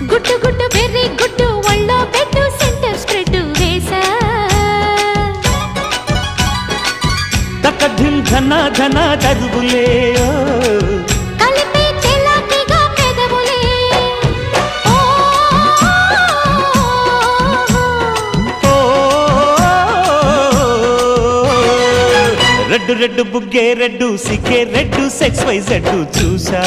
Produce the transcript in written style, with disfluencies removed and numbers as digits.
గుట్టు గుట్టు వెర్రి గుట్టు ఒళ్ళో పెట్టు సెంటర్ స్ప్రెడ్ వేసా తకధిం ధన ధన దరువులే కలిపి చెలాకిగా పెదవులే రెడ్డు రెడ్డు బుగ్గే రెడ్డు సిగ్గే రెడ్డు సెక్స్ వై జెడ్డు చూసా